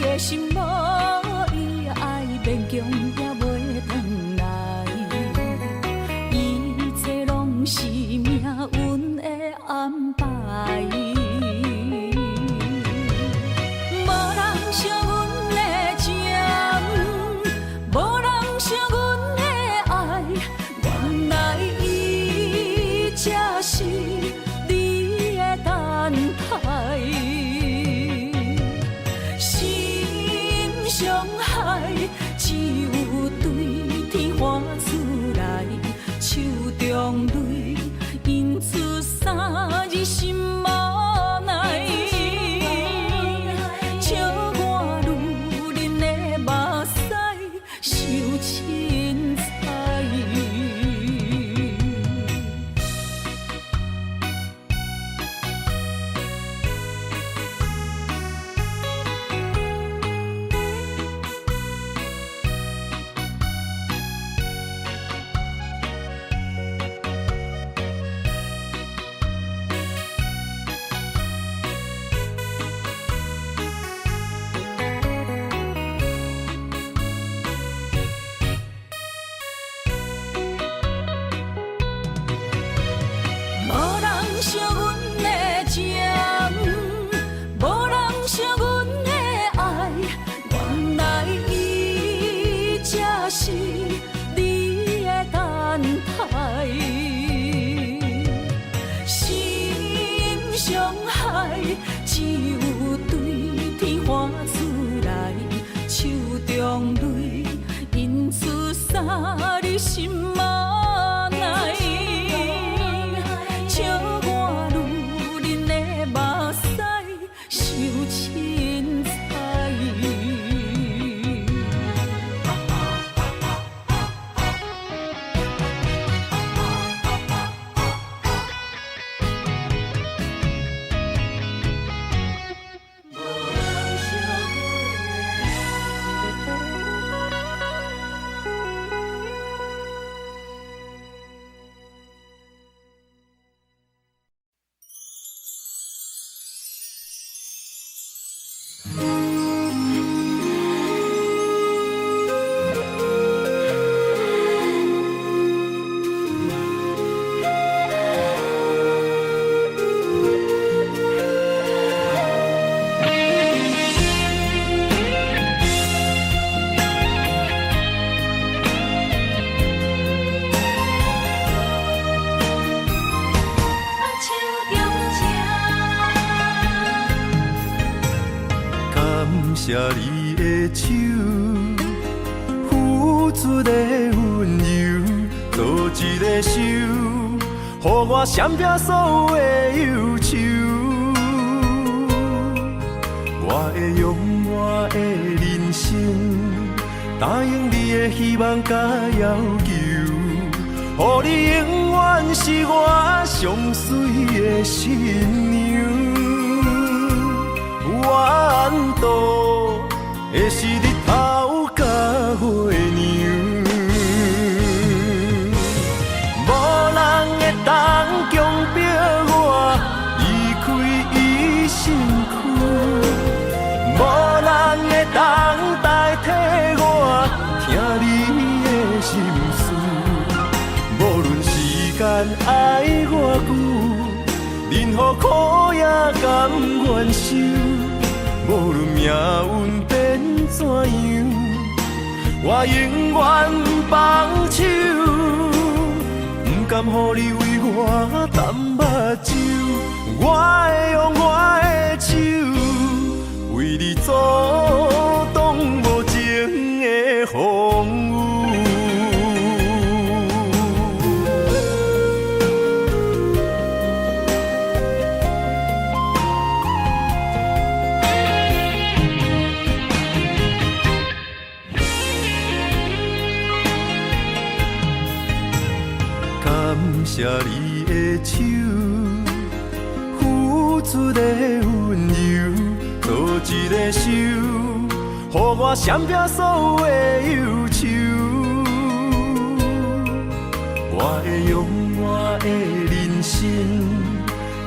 的心无伊的爱，勉强也袂转来。一切拢是命运的安排。无人惜阮的情，无人惜阮的爱，原来伊才是你的等待。伤害只有对天花出来，手中泪印出三字心无奈。笑我女人的目屎受凊彩。惜阮的情，无人惜阮的爱，原来伊才是你的等待。心伤害只有对天花出来，手中泪印出三字心无奈。笑我女人的目屎受凊彩。谢你的手，付出的温柔，做一个手，予我闪避所有的忧愁。我会用我的人生，答应你的希望甲要求，予你永远是我上水的新娘。缘途会是日头甲月亮，无人会当强迫我离开伊身躯，无人会当代替我听你的心事。无论时间爱我久，任何苦也甘愿受。无论命运变怎样，我永远放手，不甘予你为我淡目睭。我会用我的手，为你阻挡无情的风雨。谢你的手，付出的温柔，做一个手，予我闪避所有的忧愁。我会用我的人生，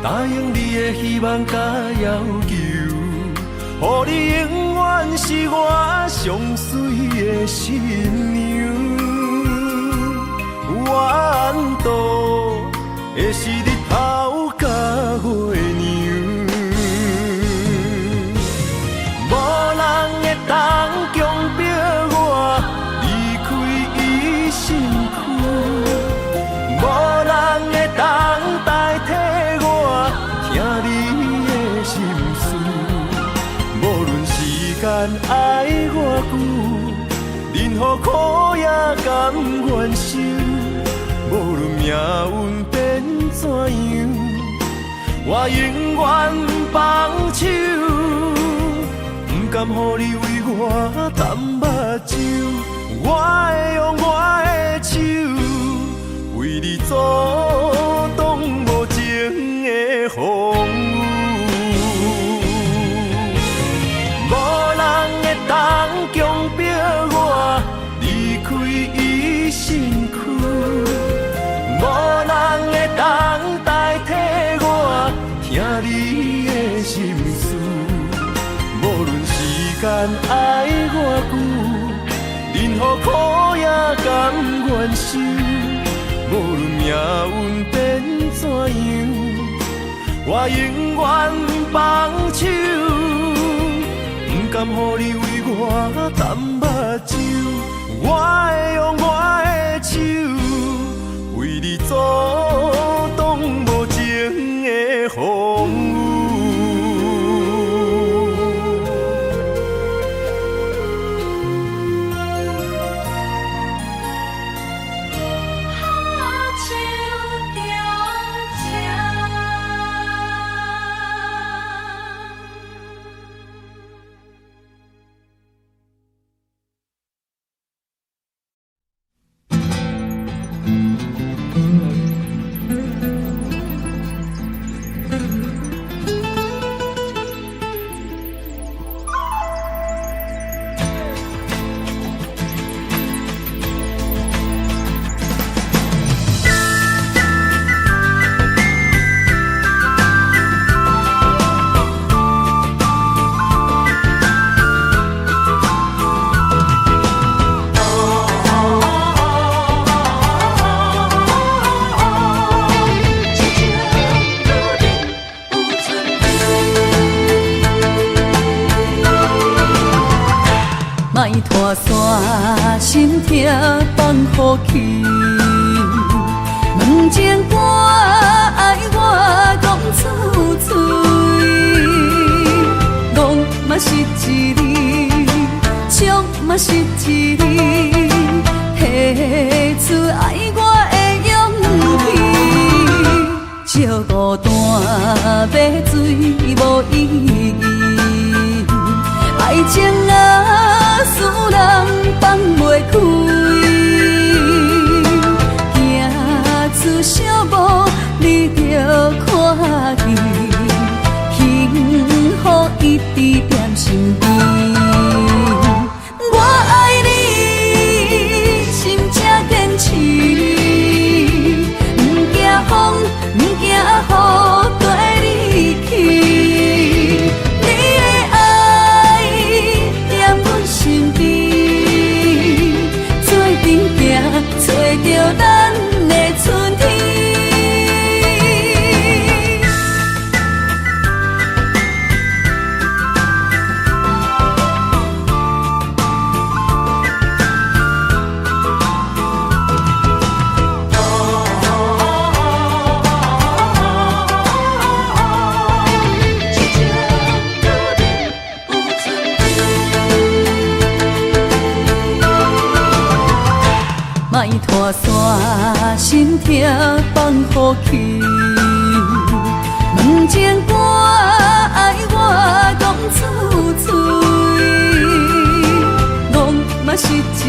答应你的希望甲要求，予你永远是我上水的新娘，缘投的是日头甲月亮，无人会当强迫我离开伊身躯，无人会当代替我听你的心事。无论时间爱我久，任何苦也甘愿受。无论命运变怎样，我永远放手，不甘予你为我淡目睭。我会用我的手，为你阻挡无情的风雨。无人会当强迫我离开伊身躯，无人会当代替我听你的心事。无论时间爱我久，任何苦也甘愿受。无论命运变怎样，我永远放手，不甘予你为我淡目睭。我会用我的手，为你阻挡无情的风雨。莫拖山，心痛放乎去。问情歌爱我讲出嘴，戆嘛是一字，唱嘛是一字，提出爱我的勇气。照孤单要水无意义，爱情啊，使人放袂开，行出小步，你着看见，幸福一直踮身边。我爱你，心正坚持，不惊风，不惊雨，跟你去。你的爱踮阮身边，做阵行，找着咱的春天。莫拖山，心痛放乎去。问情歌爱我讲出嘴，戆嘛是一字，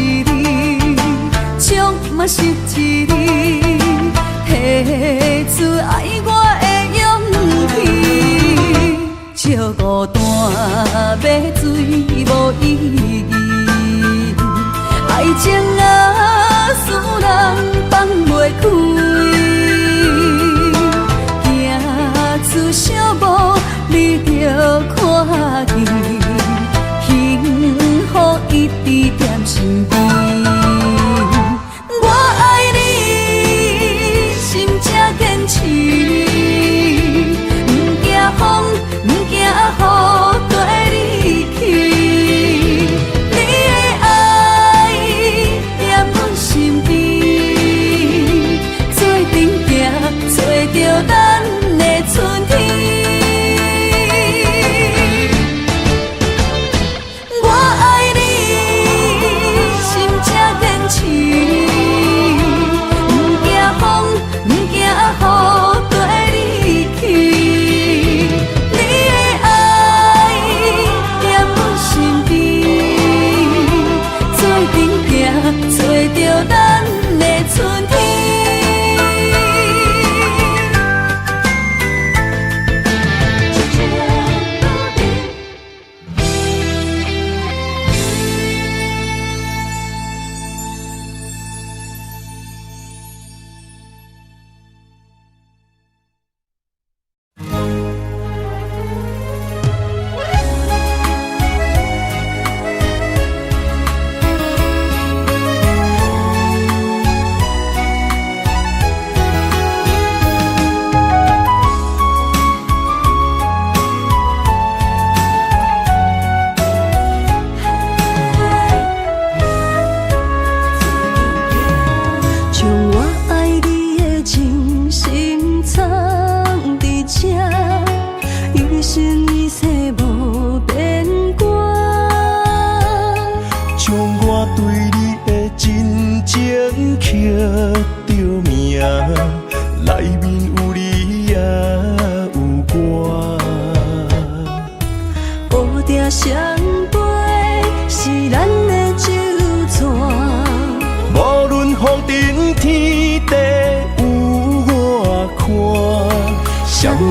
唱嘛是一字，提出爱我的勇气。照孤单要水无意义，爱情啊，使人放袂开，行出小步，你着看见，幸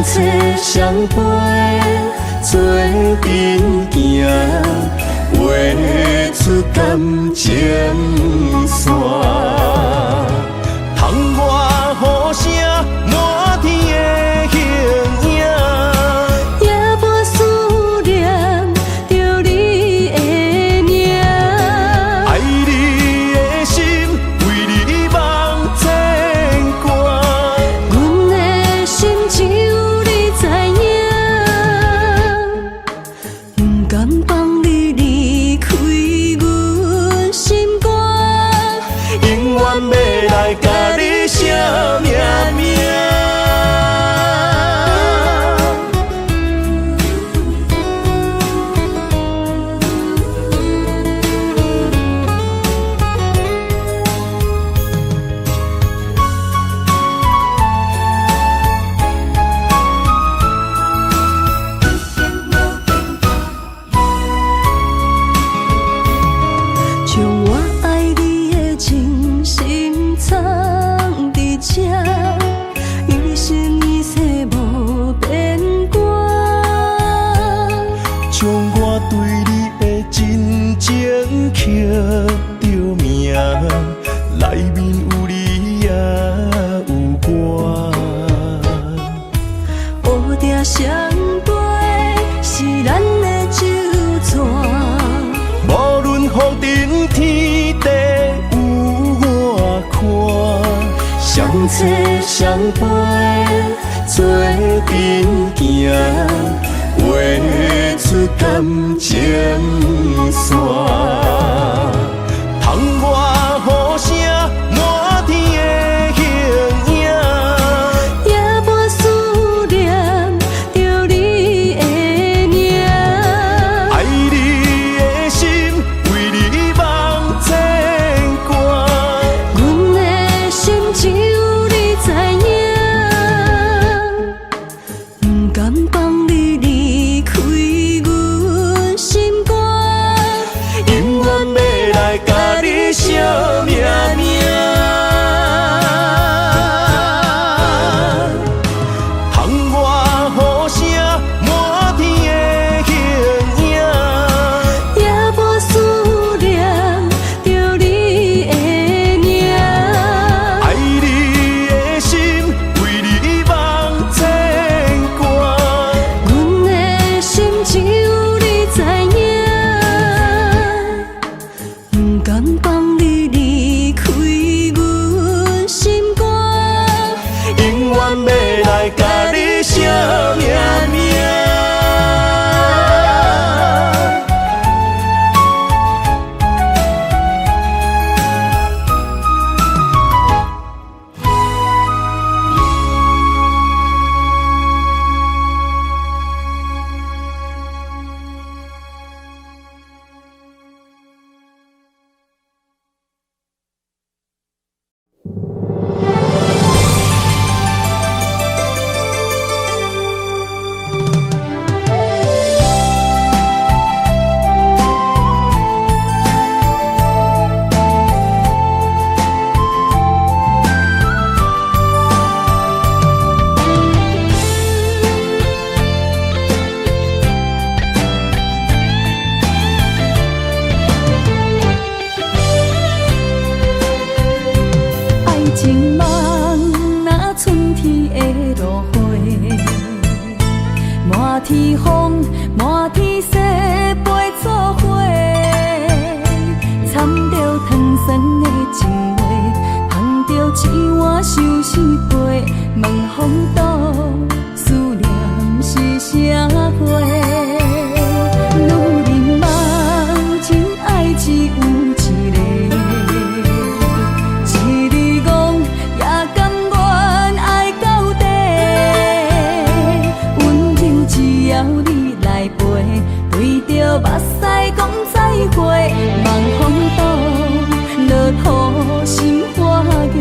找相陪，做阵行，画出感情线。窗外雨声满天的形影，夜半思念着你的名。爱你的心为你梦牵挂，阮的心只有你知影，不甘放你离开阮心肝，永远要来甲你写命名。将我爱你的情深藏伫这，一生一世无变卦。将我对你的真情刻着名，内面有你也有我。乌蝶双飞是咱的酒泉，无论风尘天地有我看，相找相陪，做阵行，画出感情线。窗外雨声满天的形影，夜半思念着你的名。爱你的心为你梦牵挂，阮的心只有你知影，不甘放你离开阮心肝，永远要来甲你写命名。窗外雨声满天的形影，夜半思念着你的名。爱你的心为你梦牵挂，阮的心只有你知影，不甘放你离开阮心肝，永远要来甲你写命名。爱情梦若春天的落花，满天风，满天雪，陪作伙，掺着糖酸的情话，捧着一碗相思杯，问风度思念是啥货？女人梦情爱只有一个。一日戆也甘愿爱到底，温柔只要你来陪，对着目屎讲再会，望风度落土心花芽。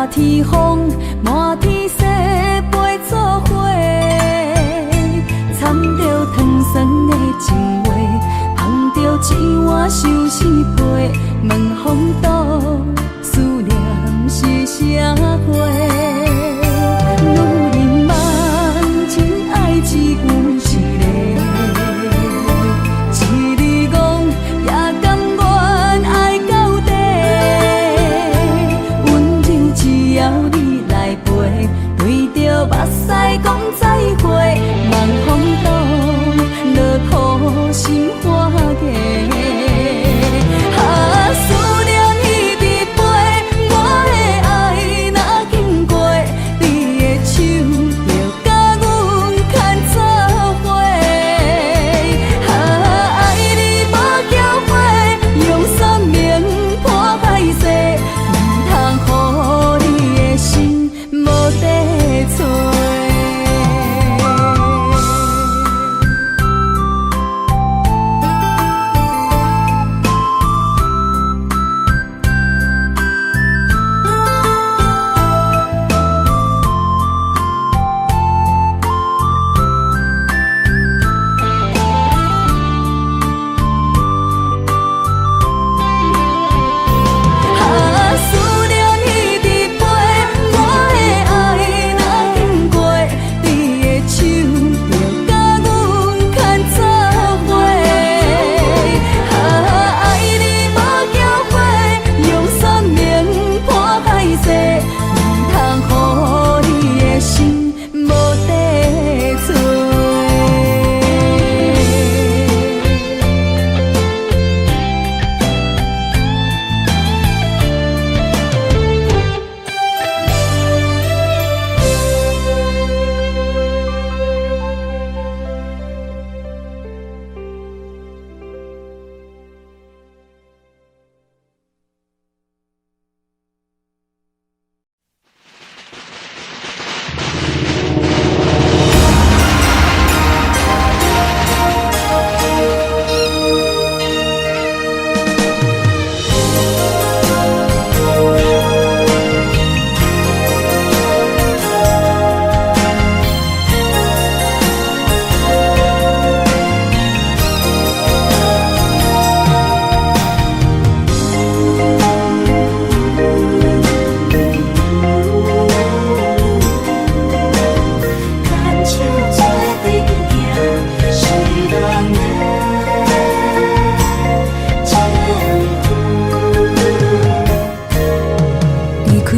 满天风，满天雪，陪做伙。掺着糖酸的情话，捧着一碗相思杯，问风度思念是啥货？女人梦真爱只有一个，一字讲也甘愿爱到底。温柔只要你来陪，对着目屎讲再会，望风度落土心花嫁。思念一直飞，我的爱若经过，你的手就甲阮牵做伙。爱你无缴费，用生命破歹势，唔通予你的心无地找。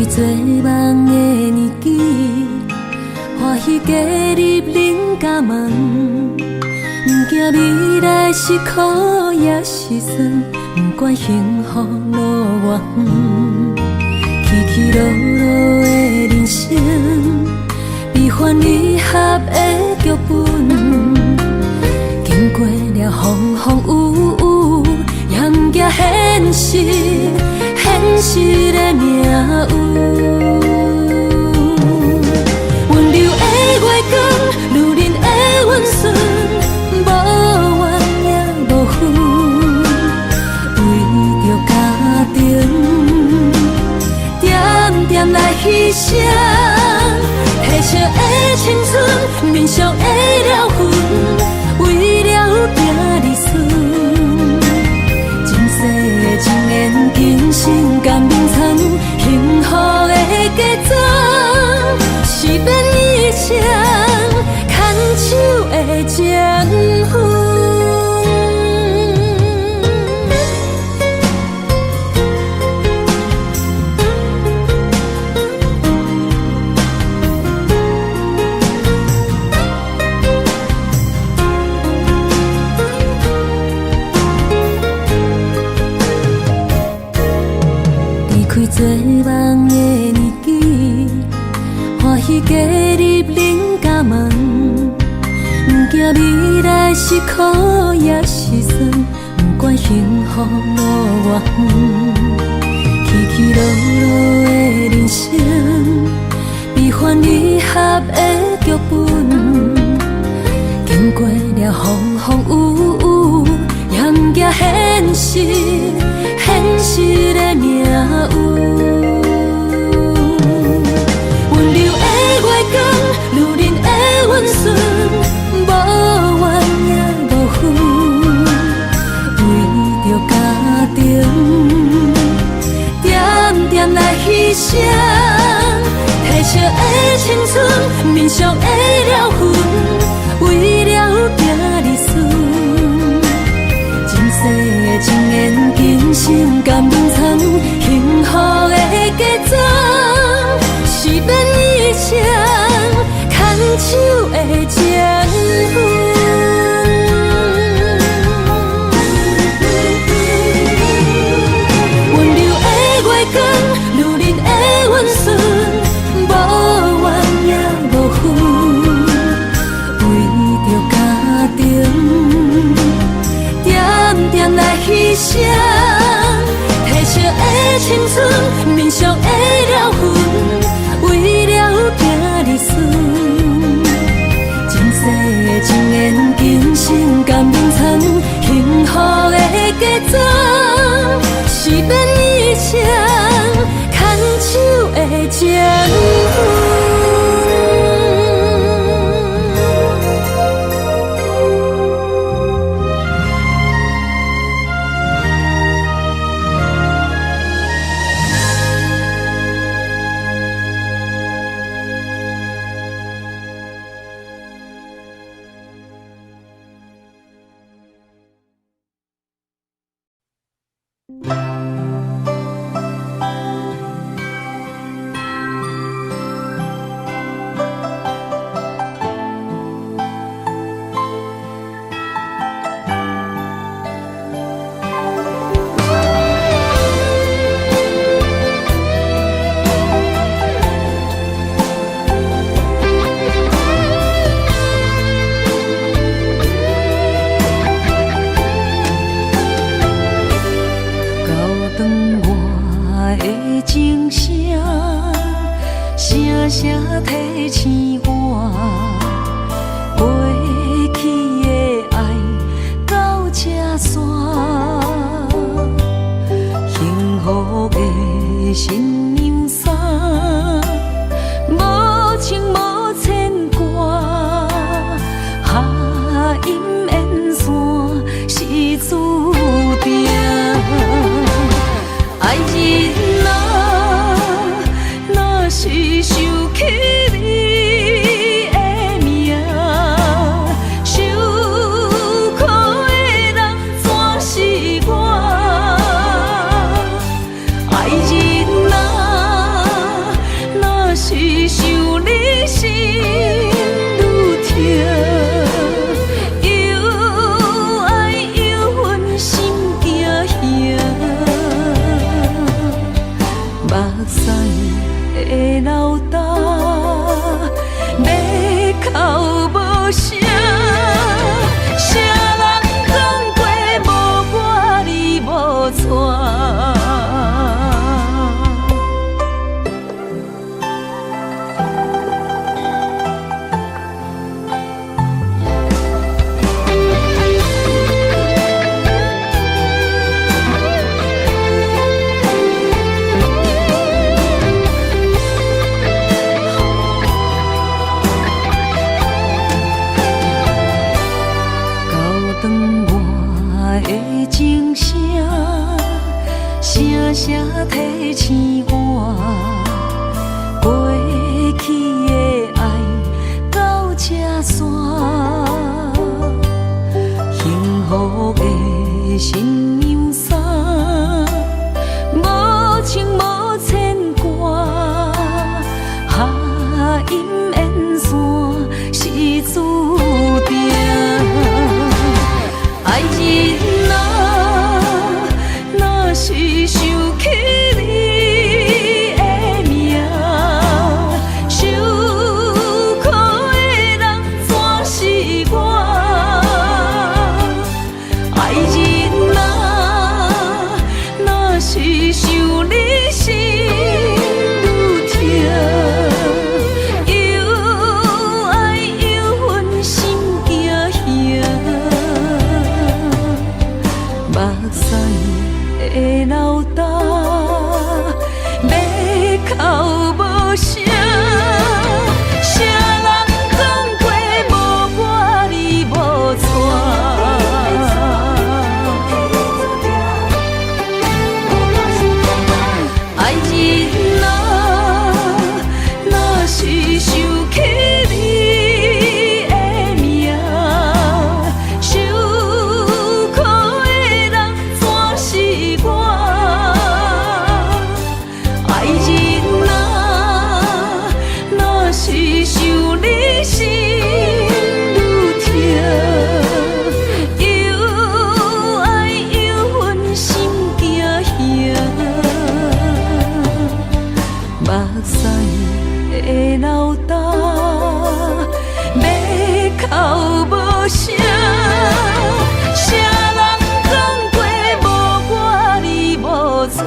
做梦的年纪，欢喜加入恁家门，不惊未来是苦也是酸，不管幸福路偌远，起起落落的人生，悲欢离合的剧本，经过了风风雨雨，也不惊现实。现实的命运，温柔的月光，女人的温顺，无怨也无恨，为着家庭，点点来牺牲，褪色的青春，面上的了痕，为了行日顺。一年今生甘眠床，幸福的家庄，是变一生牵手的情分。做梦的年纪，欢喜加入恁家门，不惊未来是苦也是酸，不管幸福路偌远，起起落落的人生，悲欢离合的剧本，经过了风风雨雨，也不惊现实。现实的命运，惜的青春，面上的了痕，为了行日顺。前世情缘，今生甘愿参，幸福的嫁妆，是免一生牵手的情分。牺牲，褪色的青春，面上的了痕，为了行日顺。前世情缘，今生甘愿参，幸福的嫁妆，是免一生牵手的情分。爱人啊。老大，要哭无声，啥人讲过无我你无带。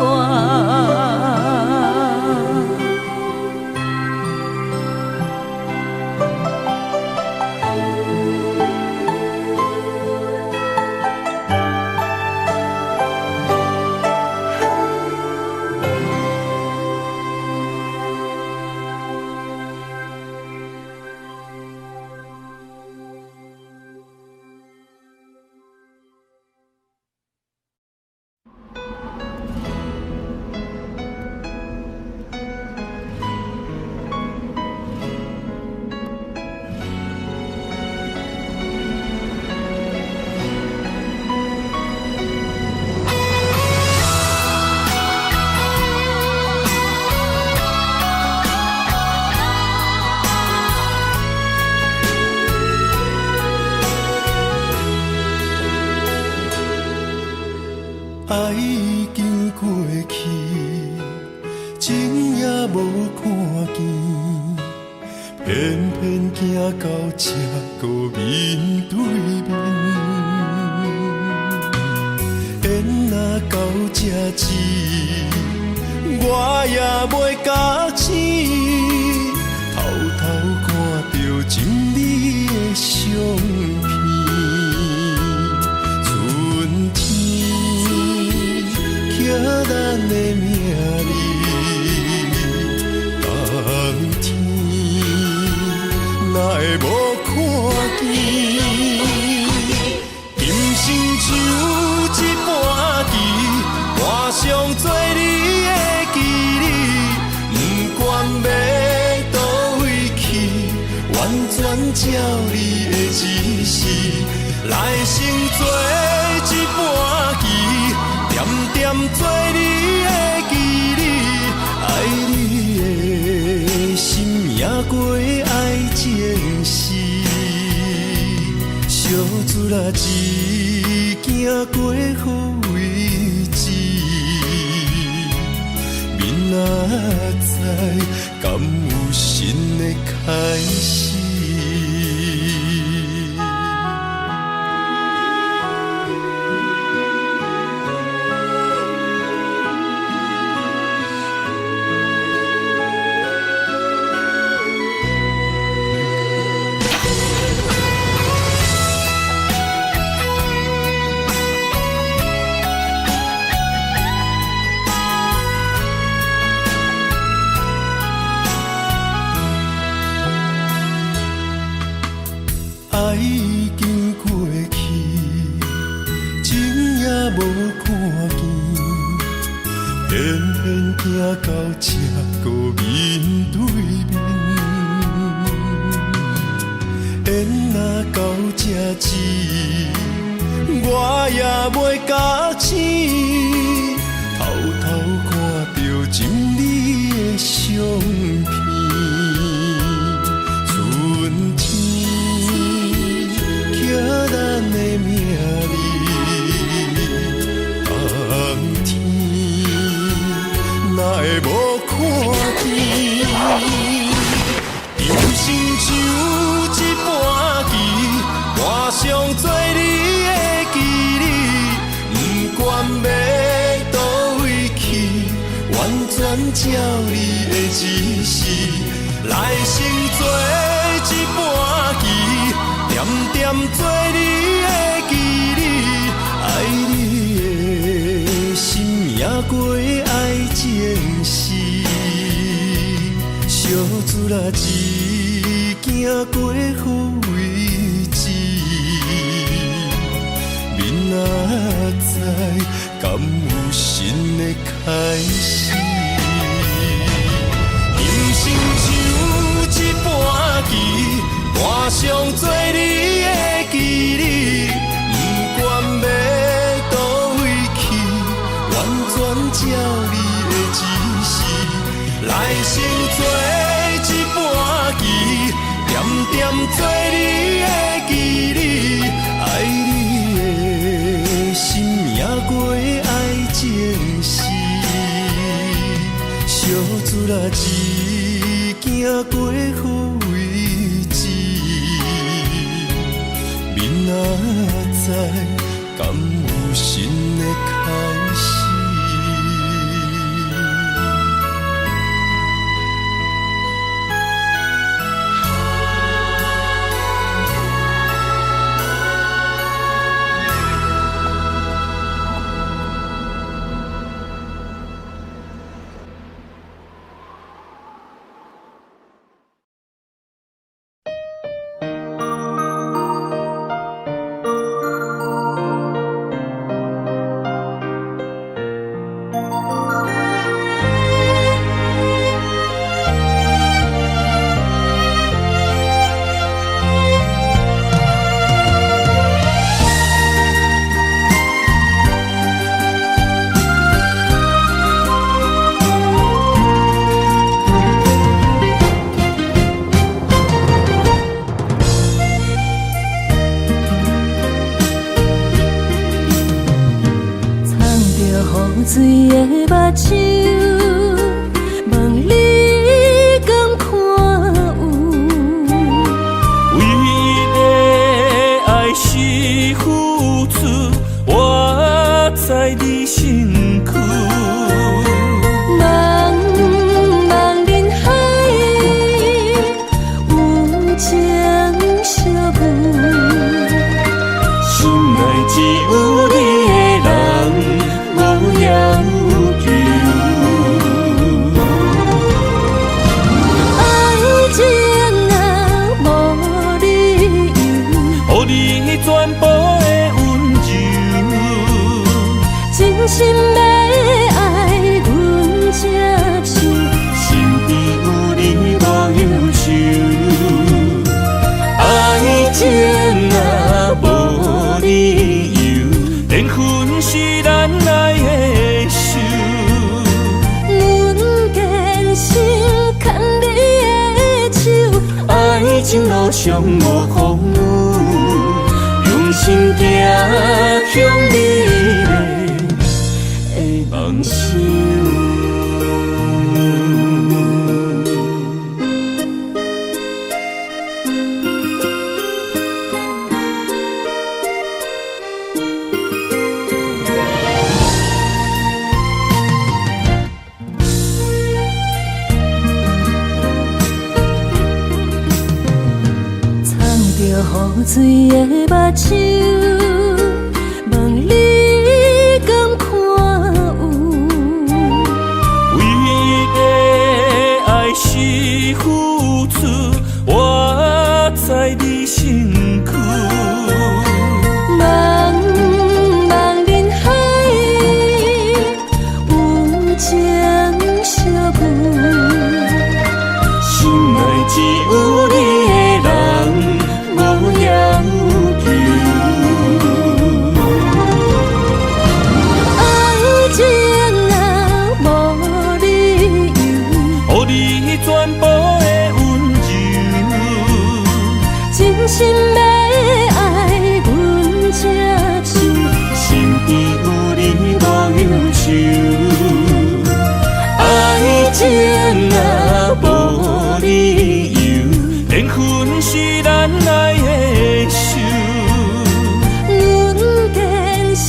爱已经过去，情也无看见，偏偏行到这个面对面。缘若到这时，我也袂甲醒，偷偷看到情你的相片。咱的名字，冬天哪会无看见？今生像一盘棋，换上做你的记忆，不管要倒位去，完全照你的指示，来生做一盘棋。点点做你的记忆，爱你的心也过爱情诗，小船仔一行过好位置，明仔载敢有新的开始？爱已经过去，情也无看见，偏偏行到这个面对面。缘若到这时，我也袂甲醒，偷偷看到情你的相片。春天。刻咱的名字，冬天哪会无看见？人生像一盘棋，换上做你的记忆，不管要倒位去，完全照你的指示，来生做一盘棋。点点做你的记忆，爱你的心也过爱情诗，小船仔一行过好位置，明仔载敢有新的开始？人生像一盘棋。换上做你的记忆，不管要倒位去，完全照你的指示，来生做一盘棋，点点做你的记忆，爱你的心也过爱情诗，小船仔一行行过好位置，明仔载敢有新的开始？水的目睭，问你敢看有？为了爱是付出，我在你身躯。茫茫人海，有情相伴，心内只有你的人。无要求，爱情啊无理由，予你全部的温柔，真心要爱阮才像，身边有你无忧愁，爱情啊无理由，缘分是咱来的。爱情路上无风雨，用心行向美丽的梦想。雨水的目睭，问你敢看有？为了爱是付出，我在你身躯。茫茫人海，有情相伴，心内只有你的人。无要求，爱情啊无理由，予你全部的温柔，真心要爱阮才像，身边有你无忧愁，爱情啊无理由，缘分是咱来的手，阮坚守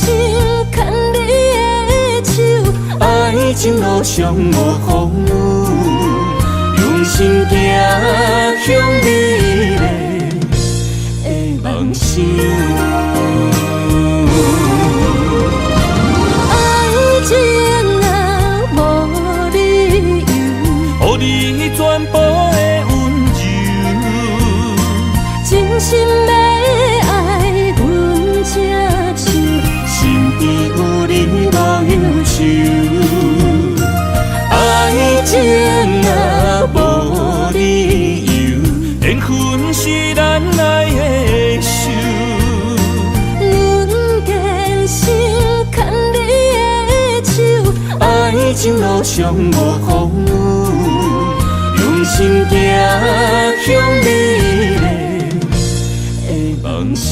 牵你的手，爱情路上无风雨，用心行向美丽的梦想。爱情啊无理由，予你全部的温柔，真心要爱阮才像，身边有你无忧愁，爱情啊无理由，缘分是咱来的手，阮坚守牵你的手，爱情路上无风雨，用心行向美丽的梦想。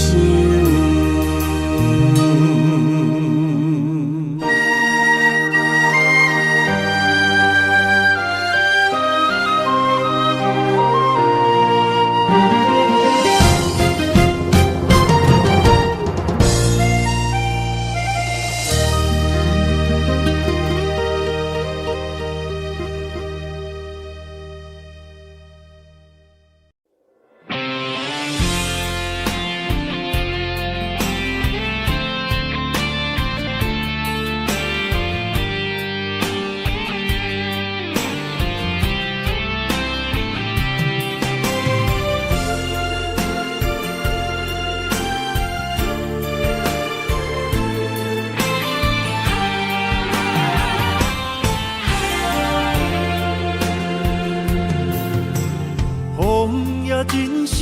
也真生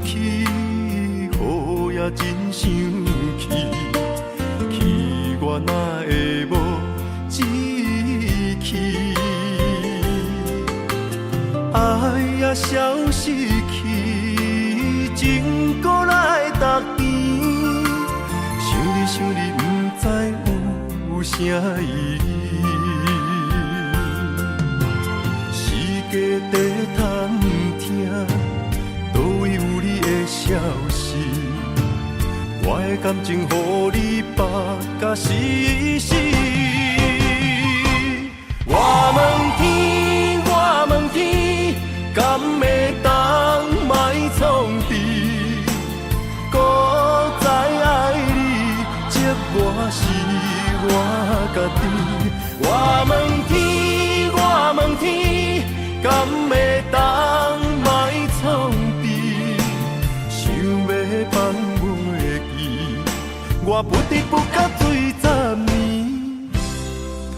气，雨也真生气，气我哪会无志气？爱也消失去，情搁来逐甜。想你，不知有啥意义。世界地通听，倒位有你的消息？我的感情，予你绑甲死死。我问天，我问天，敢会当莫创治？搁再爱你，这我是我家己。我问天，我问天，敢会当莫创治？想要放袂记，我不得不甲水10年。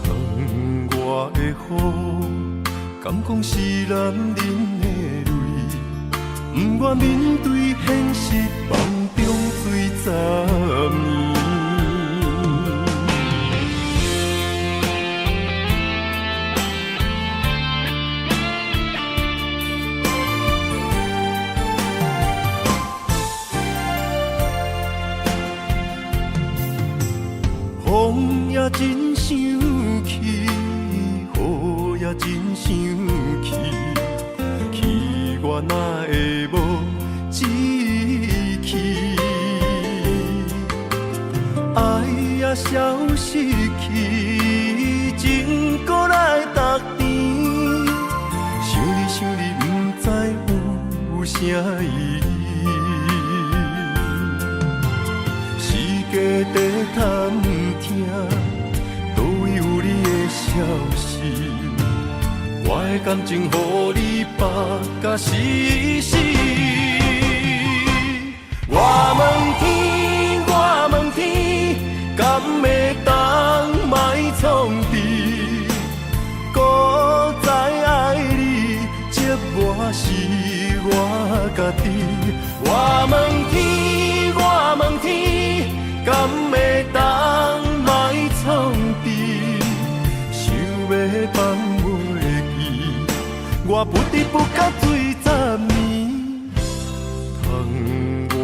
窗外的雨，敢讲是男人的泪？不愿面对现实，梦中水10年。风也真生气，雨也真生气，气我哪会无志气？爱也消失去，情搁来逐甜。想你，不知有啥意义？世界地通听，倒位有你的消息？我的感情，予你绑甲死死。我问天，我问天，敢会当莫创治？搁再爱你，这我是我家己。我问天，我问天，敢会当莫创治？想要放袂记，我不得不甲水10年。窗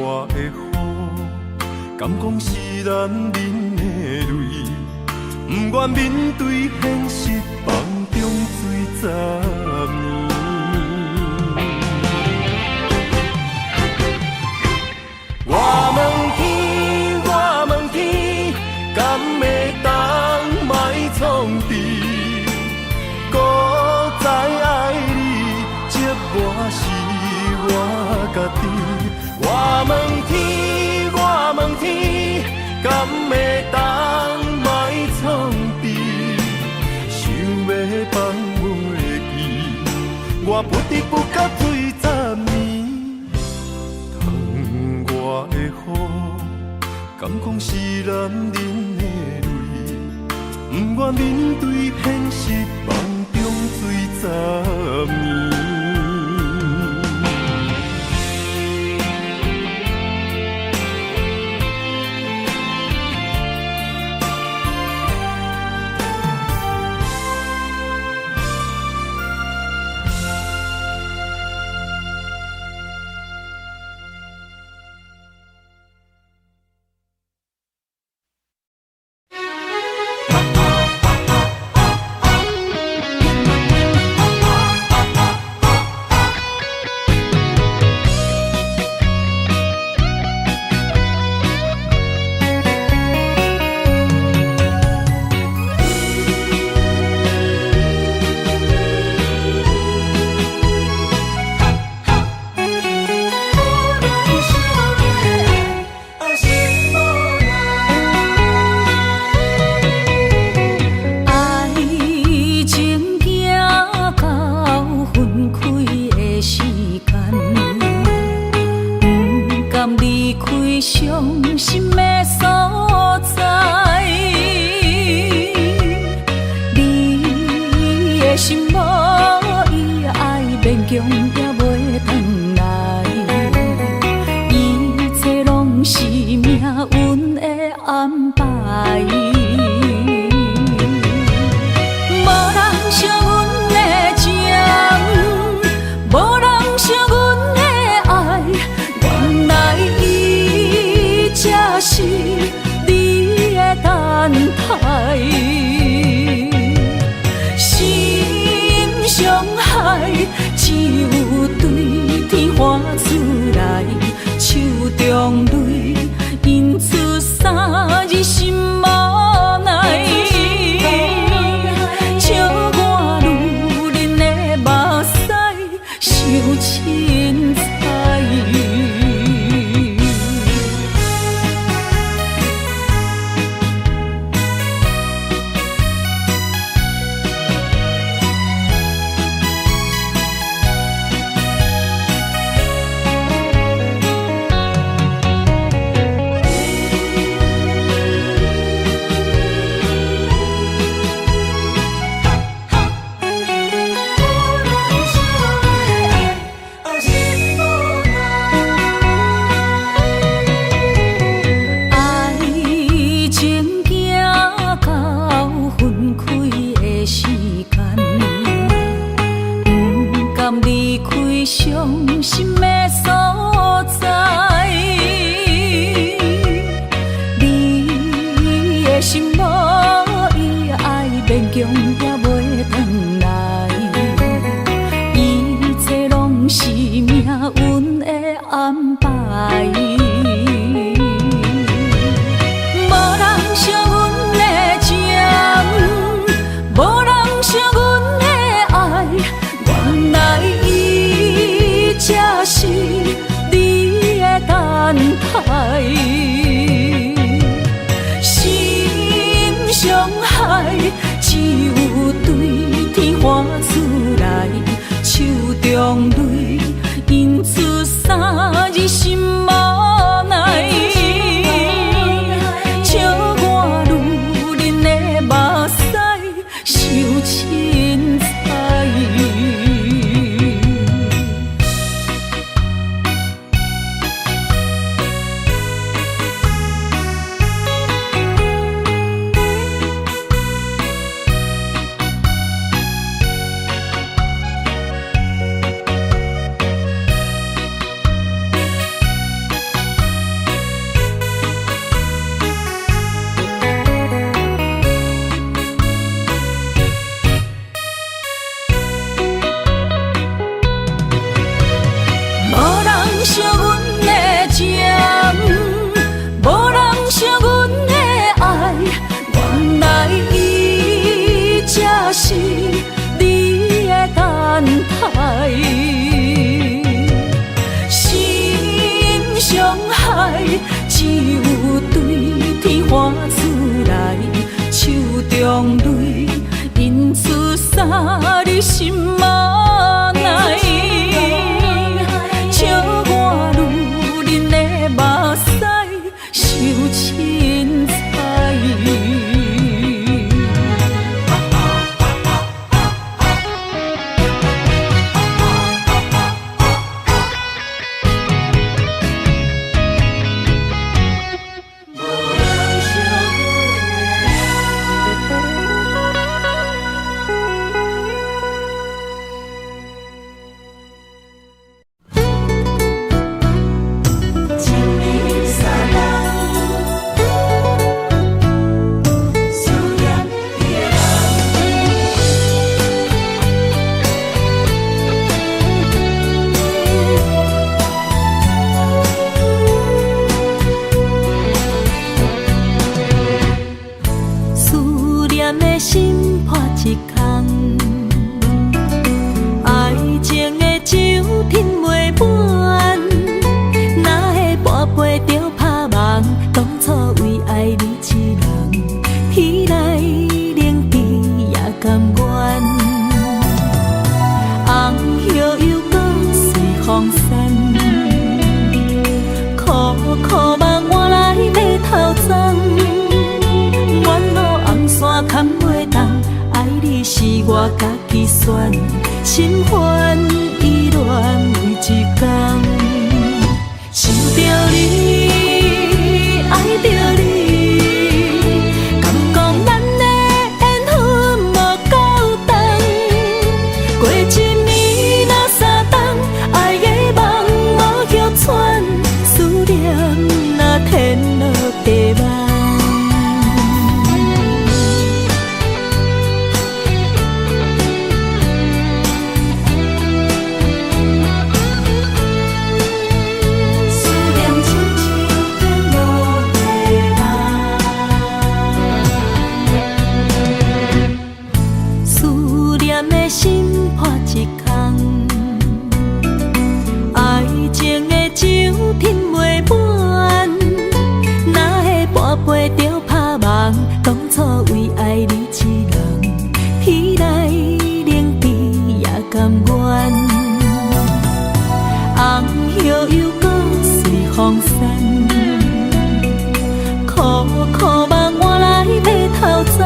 外的雨，敢讲是男人的泪？不愿面对现实，梦中水10年。我问天，我问天，敢会当莫创治？搁再爱你，这我是我家己。我问天，我问天，敢会当莫创治？想要放袂记，我不得不甲水10年。窗外的雨，敢讲是男人的泪？不愿面对现实，梦中水10年。心无伊爱勉强也袂当来。凊彩。伤心的所在，你的心无伊爱勉强也袂转来，一切拢是命运的安排。无人惜阮的情，无人惜阮的爱，原来才是你的等待，心伤害只有对天花出来，手中泪印出三字心无奈，笑我女人的目屎受凊彩。惜阮的情，无人惜阮的爱，原来伊才是你的等待。心伤害只有对天花出来，手中泪印出三字心无奈。笑我女人的目屎受凊彩。我家己选，心烦意乱每一天，想着你，爱着你，敢讲咱的缘分无够长？过一年若三冬，爱的梦无许喘，思念若天落地网。风散，苦苦梦换来白头鬃。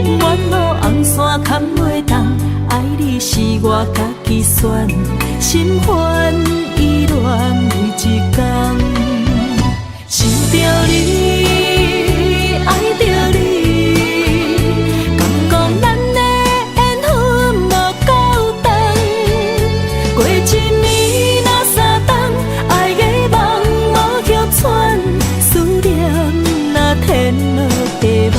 远路红线牵袂动，爱你是我家己选，心烦意乱每一天。想着你，爱着你，敢讲咱的缘分无够长，过一年若三冬，爱的梦无歇喘，思念若天落地网。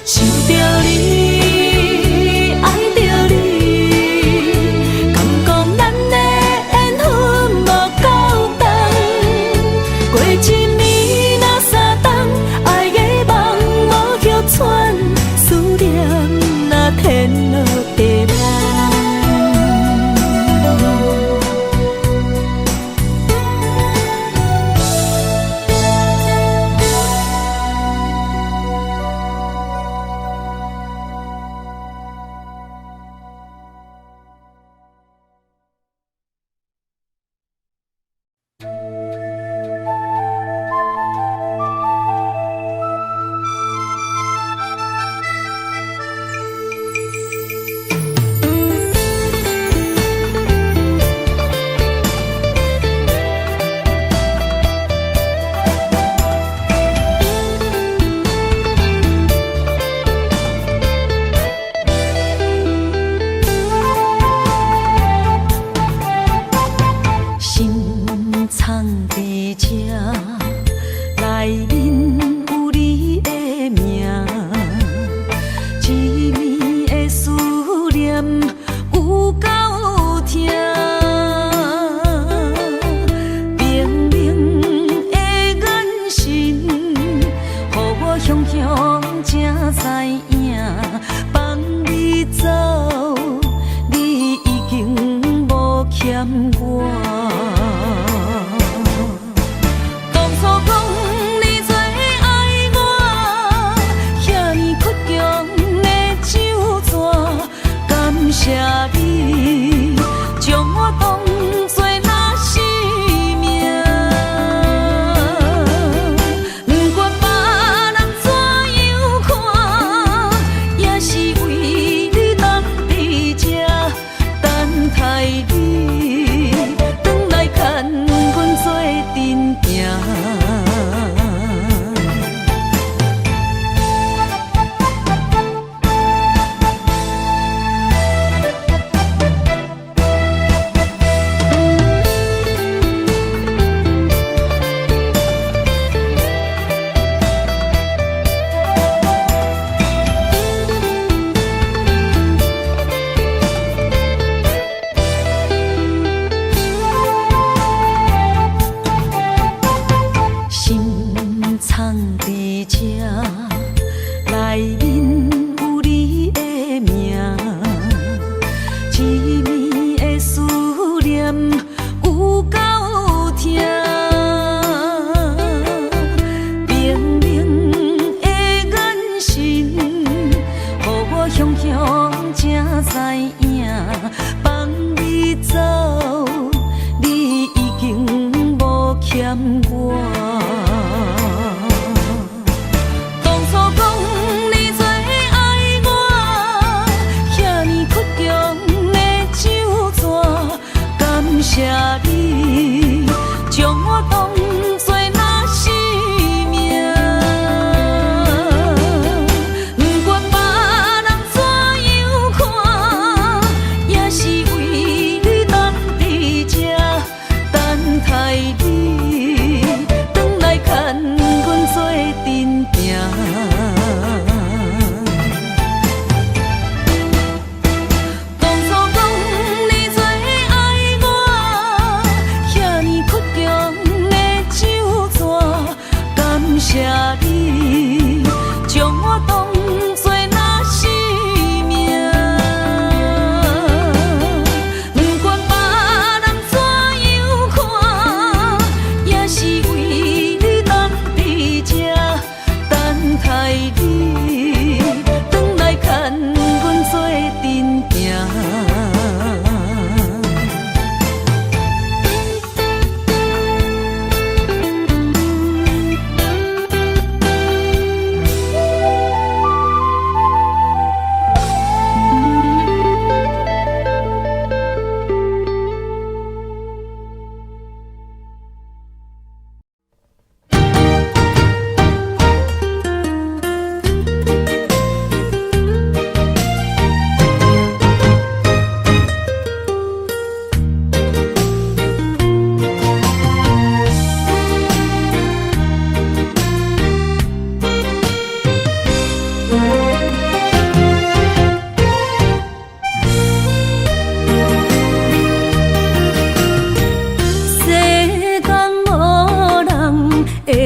想着你，爱着你，敢讲咱的缘分无够长，过一年若三冬，爱的梦无歇喘，思念若天落地网。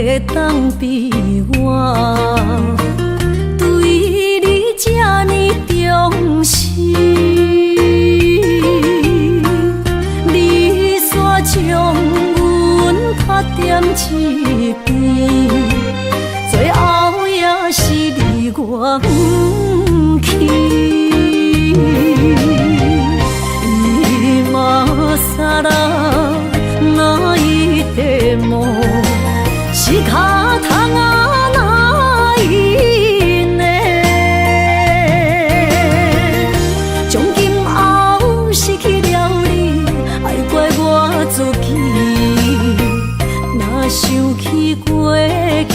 会当比我对你这呢重视？你煞将阮拍点一边，最后也是你我不去。萨拉那一地梦，是脚痛啊那一年，从今后失去了你，爱怪我自己，若想起过去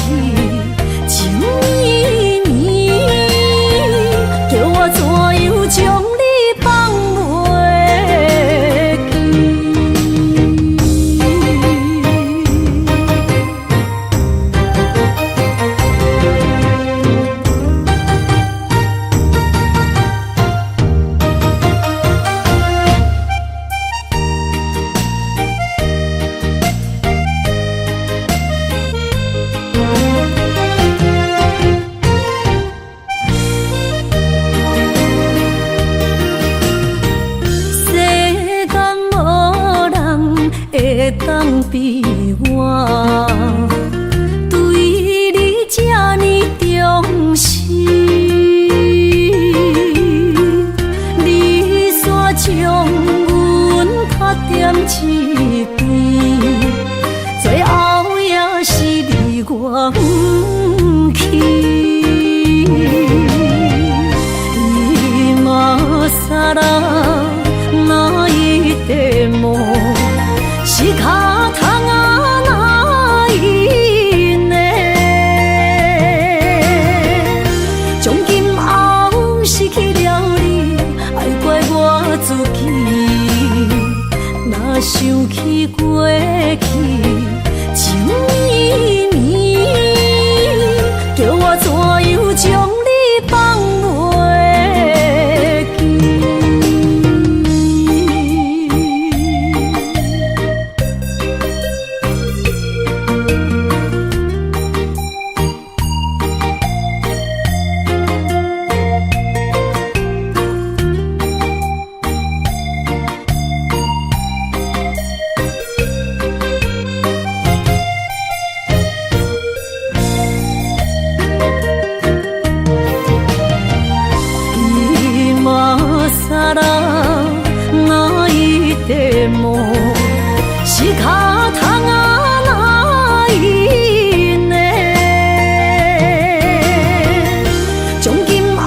情绵绵，叫我怎样将你放袂？当比我对你这呢重视，你煞将阮拍点一边，最后也是你我不去。伊嘛萨拉那一地梦。是脚痛啊那一年，从今后失去了你，爱怪我自己，若想起过去情绵绵，叫我怎样将你放袂记？萨拉那一地梦，是脚痛啊那一年，从今后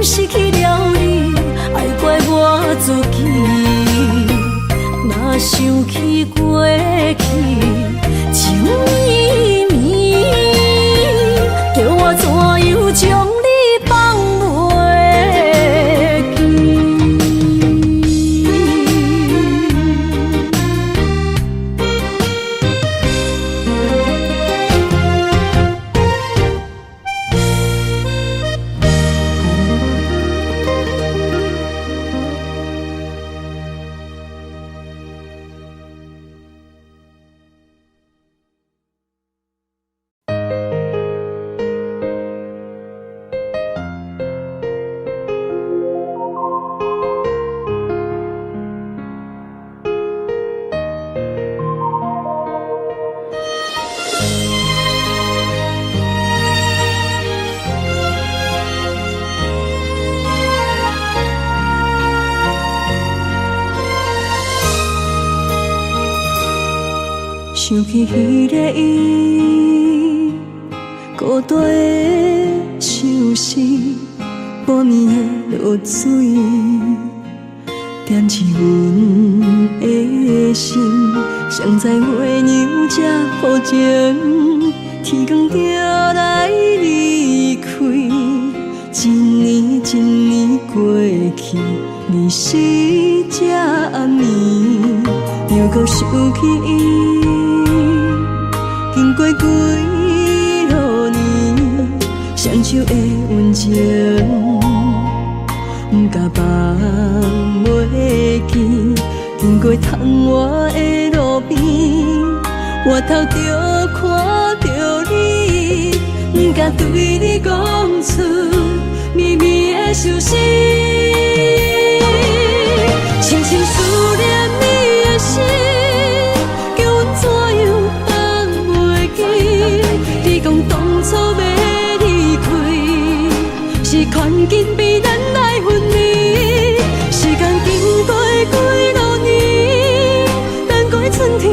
失去了你，爱怪我自己，若想起过去情绵绵，叫我怎样将你放袂记？想起迄个伊，孤单的相思，半暝的落水，点起阮的心。谁知月娘这抱情，天光就来离开。一年一年过去，你是这暗暝，又搁想起伊。经过几落年，双手的温情，不敢放袂记。经过窗外的路边，我头就看到敢对你讲出绵绵的相思。深深思念你的心，叫阮怎样放袂记？你讲当初要离开，是权紧逼咱来分离。时间经过几多年，等过春天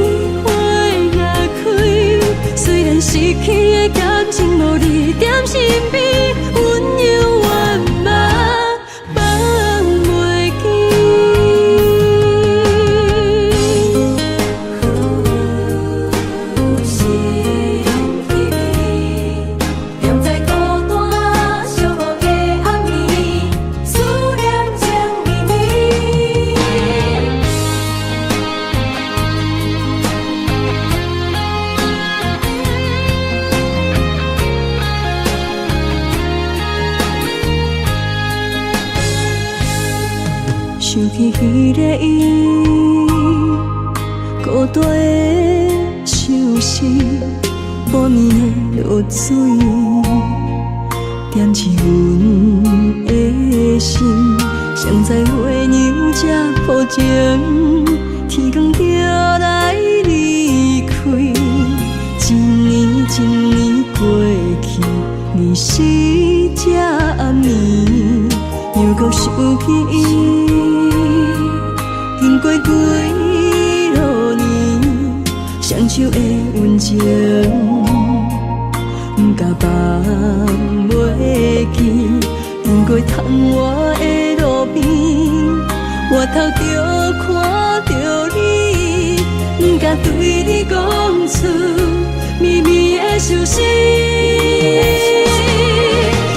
花也开。虽然失去的感情无你踮身边，温柔圆满放袂记。有时用记忆，踮在孤单寂寞的暗暝，思念情绵绵。想起彼个伊，孤单的相思，半暝的落水，点起阮的心。谁知月娘这抱情，天光就来离开。一年一年过去，你是这暗暝，又搁想起伊。经过几多年，双手的温情，不敢放袂记。经过窗外的路边，我头就看到你，不敢对你讲出绵绵的相思。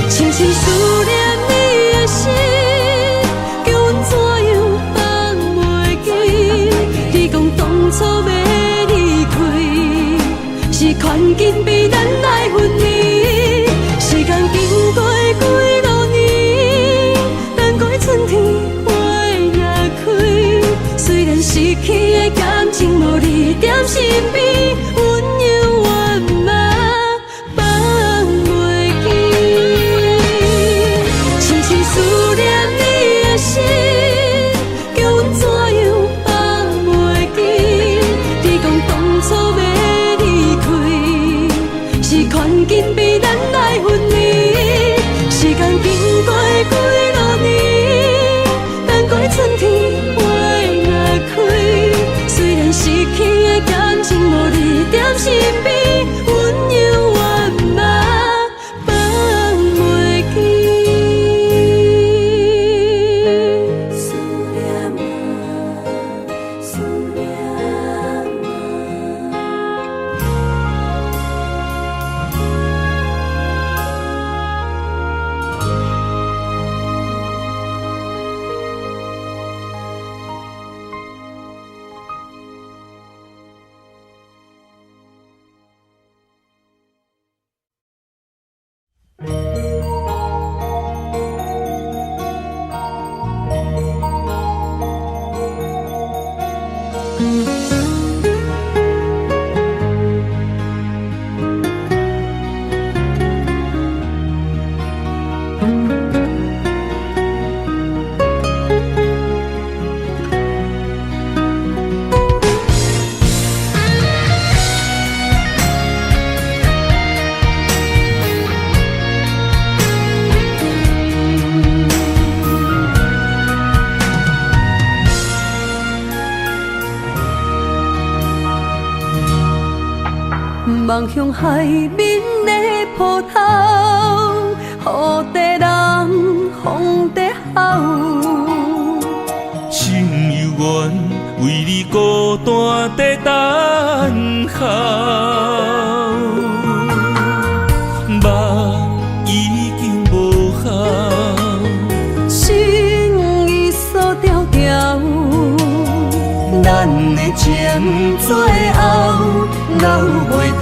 深深思念你的心，叫阮怎样放袂记？你讲当初要离开，是权紧逼咱来分离。时间经过几多年，等过春天花也开。虽然失去的感情无你踮身边，温柔圆满放袂记。深深思念你的心，叫阮怎样放袂记？你讲当初要离开，是权紧逼咱来分离。时间经过几多年，等过春天花也开。虽然失去的感情无你踮身边，温柔圆满放袂记。思念啊，思念啊。望向海面的波涛，雨地人，风地吼。心犹原为你孤单在等候，目已经无效，心已锁条条，咱的情最后留袂掉。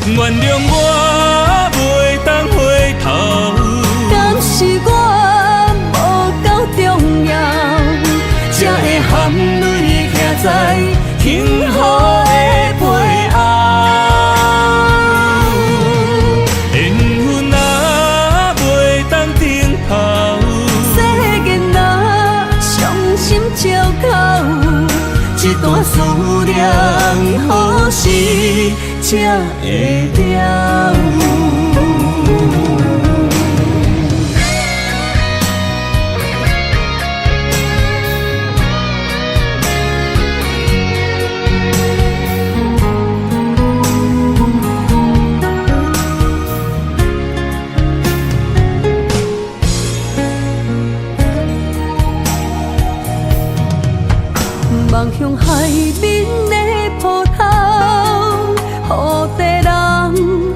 原谅我袂当回头，敢是我无够重要，才会含泪徛在幸福的背后。才会了。望向海面的波涛，雨地人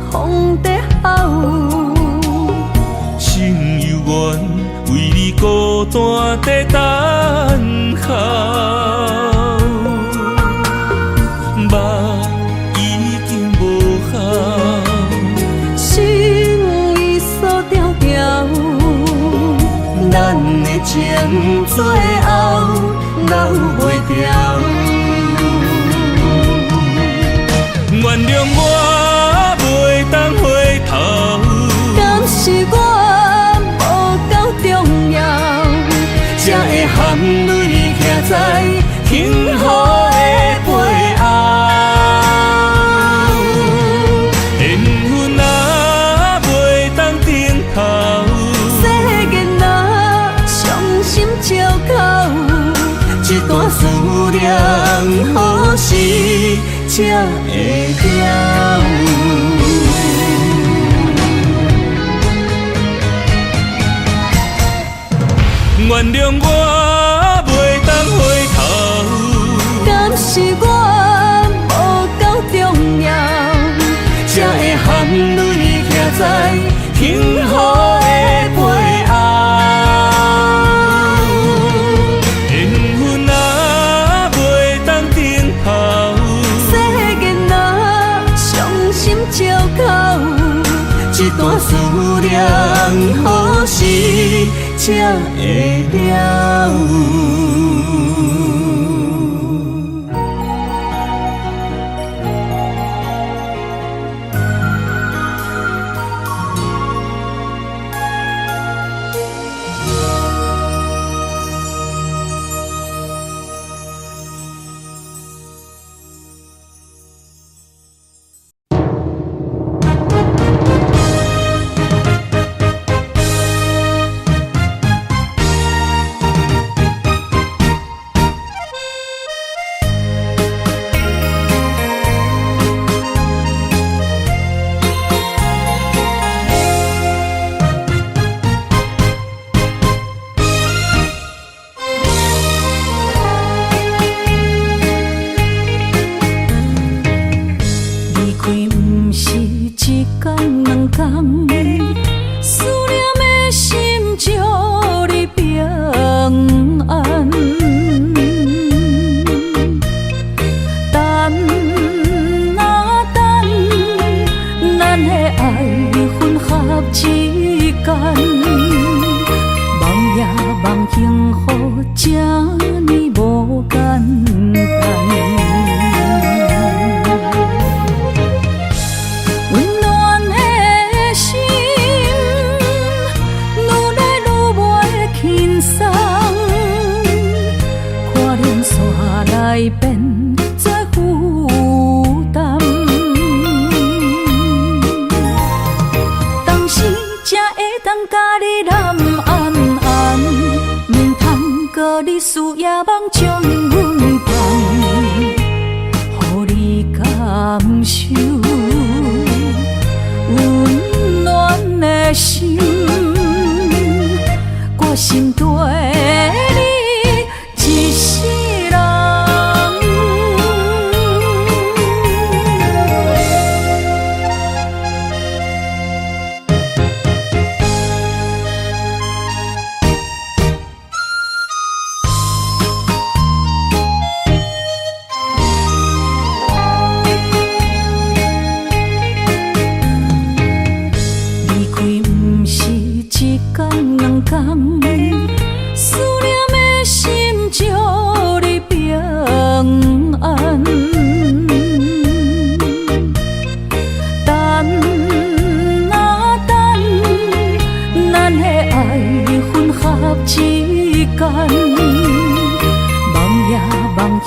风地吼。心犹原为你孤单在等候，目已经无效，心已锁条条，咱的情最后留袂掉。原谅我袂当回头，敢是我无够重要，才会含泪徛在幸福的背后。缘分若袂当回头，世间若伤心借口，一段思念何时才会了？原谅我袂当回头，敢是我无够重要，才会含泪徛在幸福的背后。缘分若袂当回头，世间若伤心借口，一段思念何时才会了？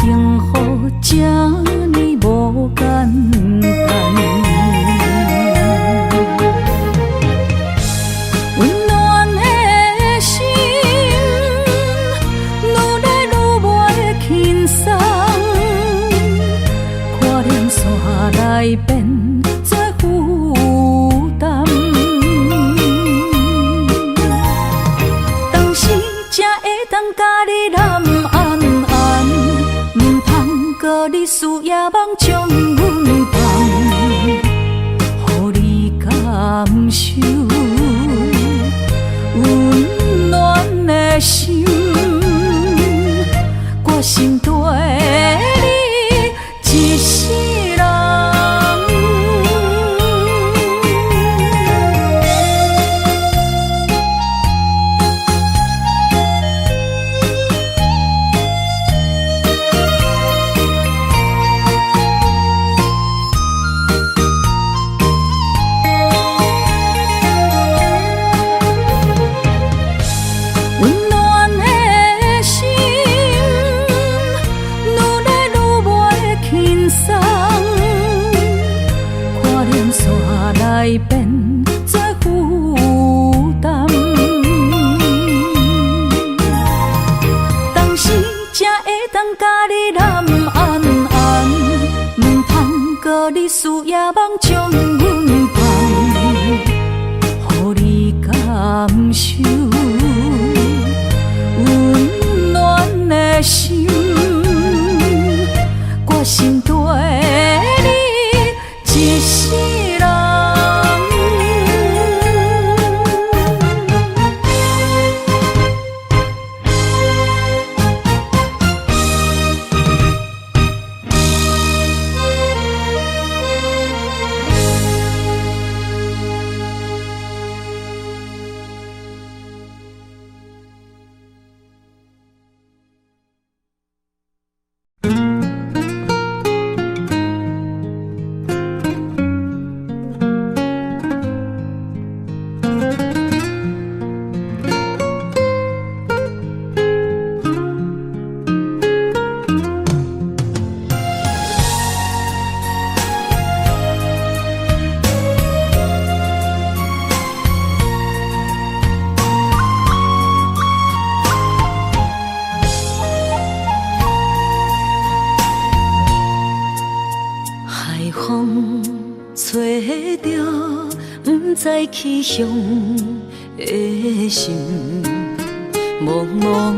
幸福这呢无简单。搁你思夜梦将阮放，予你感受温暖的心，我心底你一世人。来变作负担，当时才会当甲你揽安安，唔通搁你思夜梦将阮放，予你感受温暖的心，我心底你一世人。在去向的心，茫茫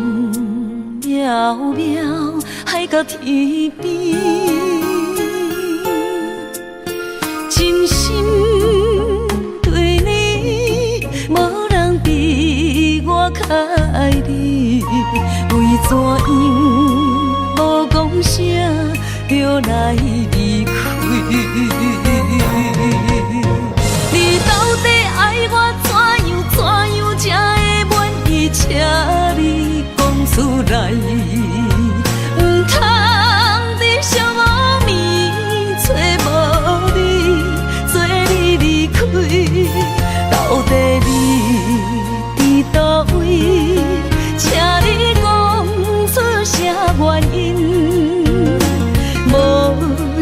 渺渺，海到天边，真心对你，无人比我较爱你。为怎样无讲声就来离开？你到底爱我怎样才会满意？请你讲出来，唔通在寂无眠找无你，做你离开。到底你伫倒位？请你讲出啥原因？无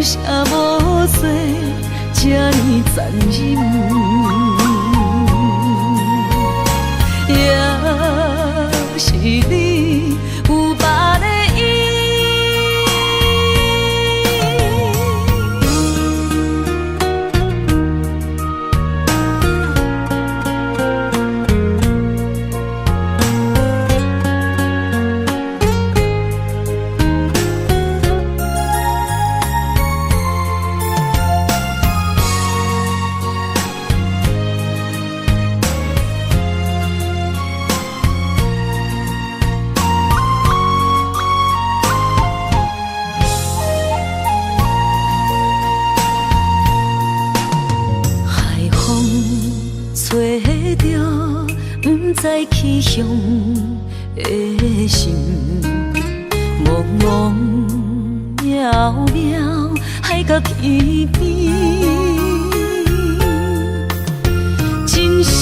啥无做。这呢残忍，也是你有别的意。在去向的心，茫茫渺渺，海到天边，真心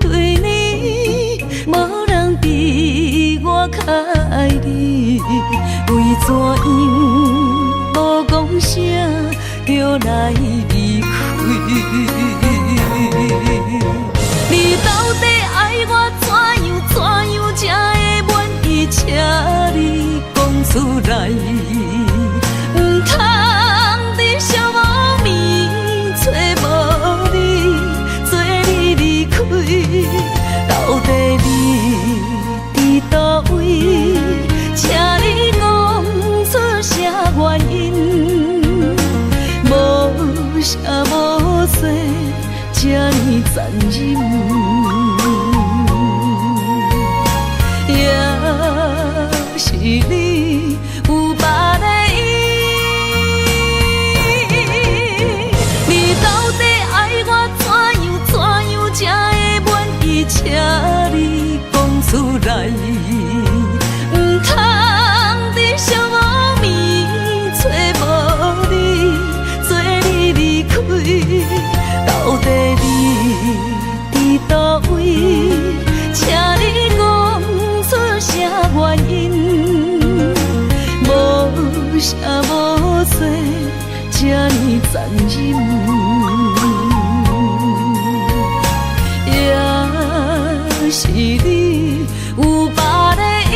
对你，无人比我较爱你。为怎样无讲声就来离开？你到底爱我怎样才会满意？请你讲出来，唔通在寂无眠找无你，做你离开。到底你伫倒位？请你讲出啥残忍，也是你有别的意，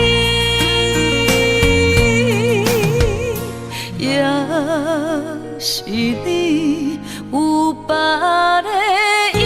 也是你有别的意。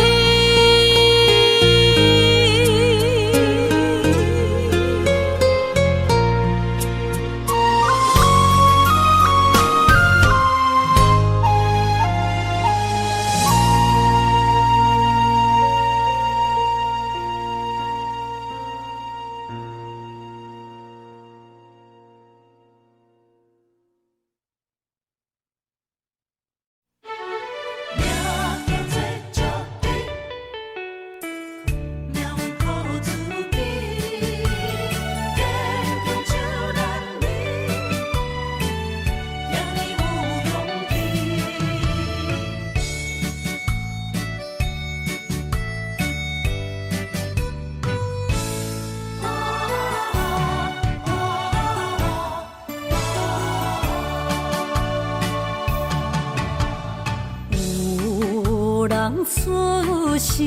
出世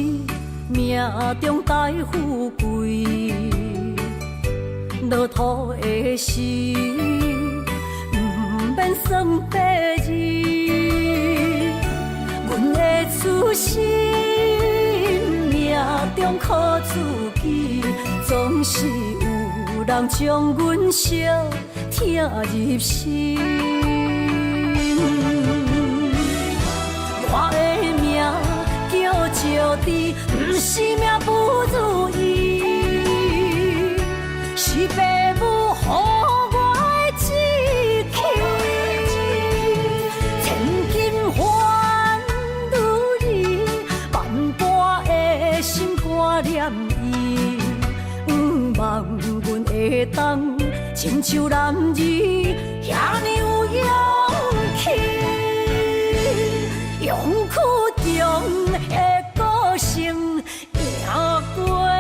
命中带富贵，落土的时，不免算白字。阮的出身命中靠自己，总是有人将阮惜疼入心。我的命叫石地，不是命不如意，是父母予我的志气。千金换如意，万般的心挂念伊，望阮会当亲像男儿遐尼有勇气。勇气中的个性赢过泪。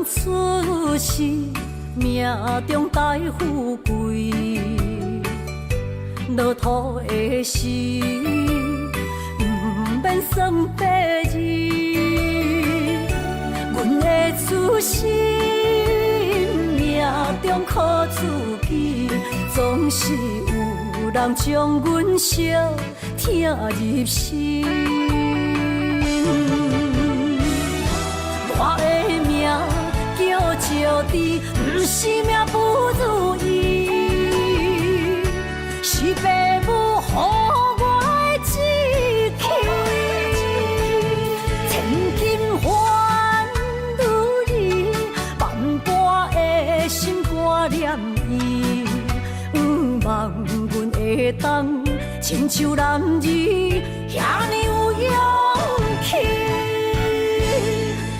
出世命中带富贵，落土的时，不免算白字。阮的出身命中靠自己，总是有人将阮惜疼入心。我的命叫石地，不是命不如意，是父母予我的志气。千金换如意，万般的心挂念伊，望阮会当亲像男儿遐尼有勇气。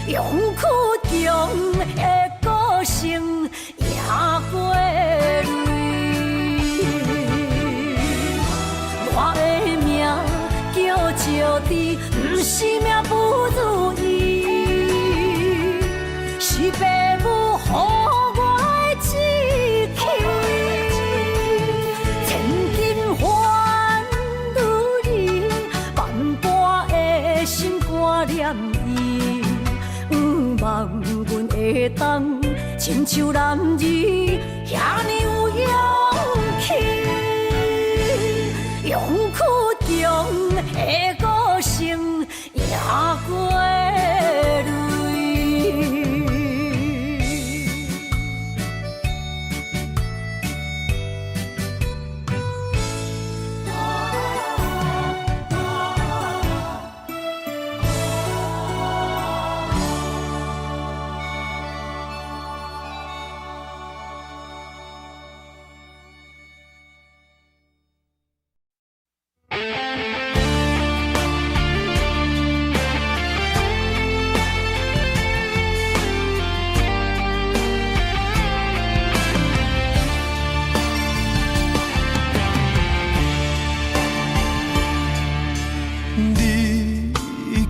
勇气中的个性赢过泪。我的命叫石地，不是命不如意，是父母予我的志气。千金换如意，万般的心挂念伊。望阮会当亲像男儿遐尼有勇气。勇气中的个性赢过泪。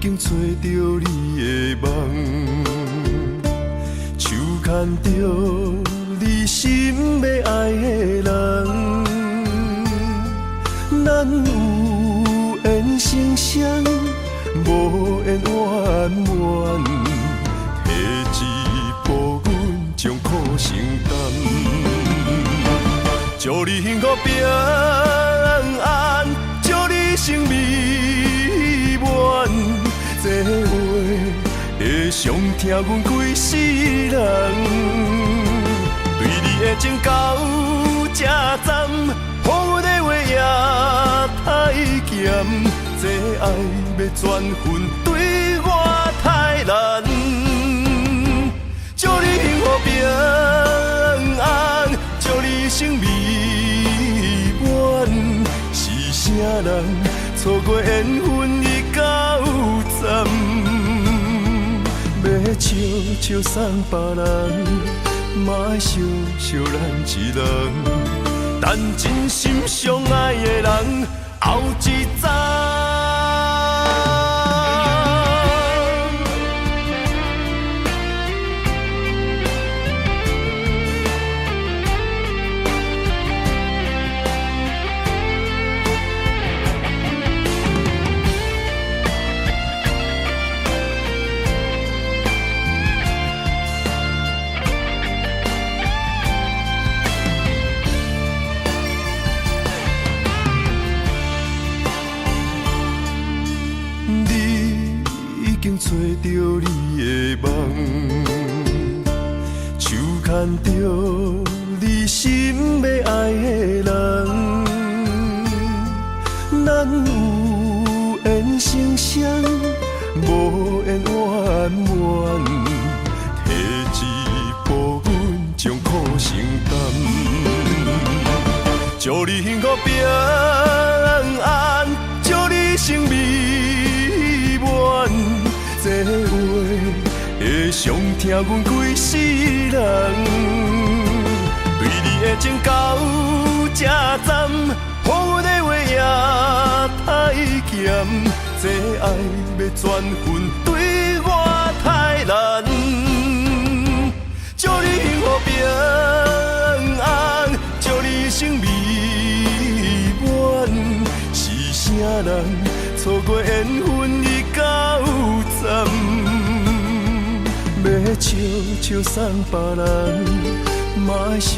经找着你的梦，手牵着你心要爱的人，咱有缘成双，无缘圆满，下一步阮将苦承担，祝你幸福平安，祝你生美满，这话会伤疼阮规世人，对你的情到这站，好阮的话也太咸，这爱要转分对我太难，祝你幸福平安，祝你生美满，是啥人错过缘分已到站，要笑笑送别人，嘛爱惜惜咱一人，等真心相爱的人后一站。找着你的梦，手牵着你心要爱的人，咱有缘成双，无缘圆满，下一步阮将苦承担，祝你幸福平安，祝你生美满，这话会伤疼阮规世人，对你的情到这站，好阮的话也太咸，这爱要转分对我太难，祝你幸福平安，祝你生美满，是啥人错过缘分已到站，要笑笑送别人，嘛爱惜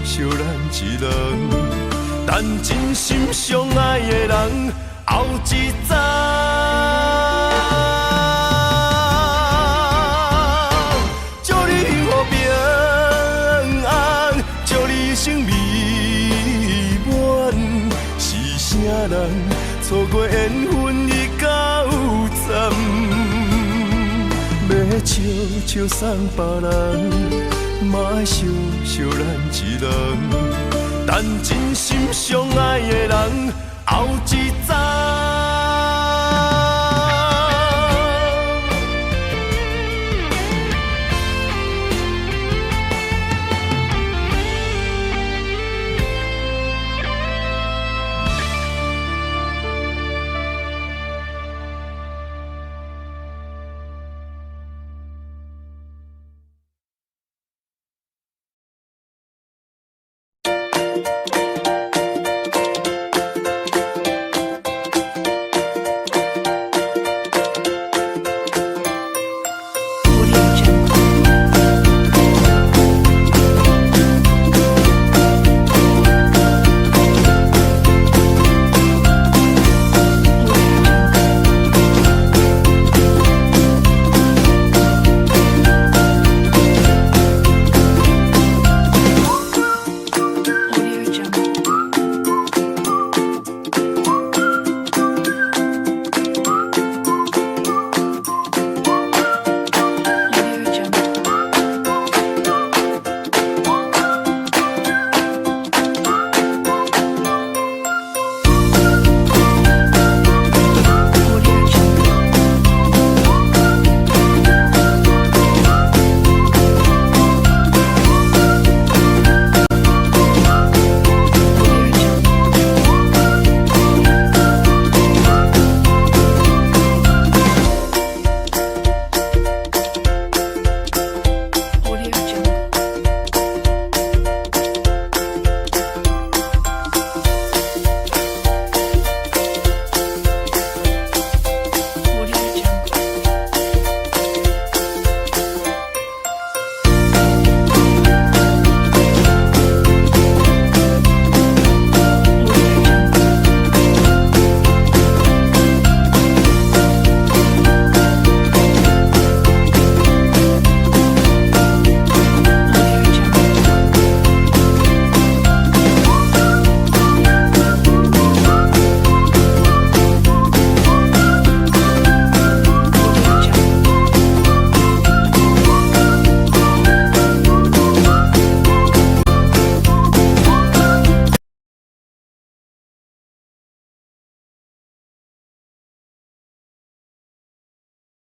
惜咱一人，等真心相爱的人后一站。祝你幸福平安，祝你生美满，是啥人错过缘分已到站，要笑笑送别人，嘛爱惜惜咱一人，等真心相爱的人后一站。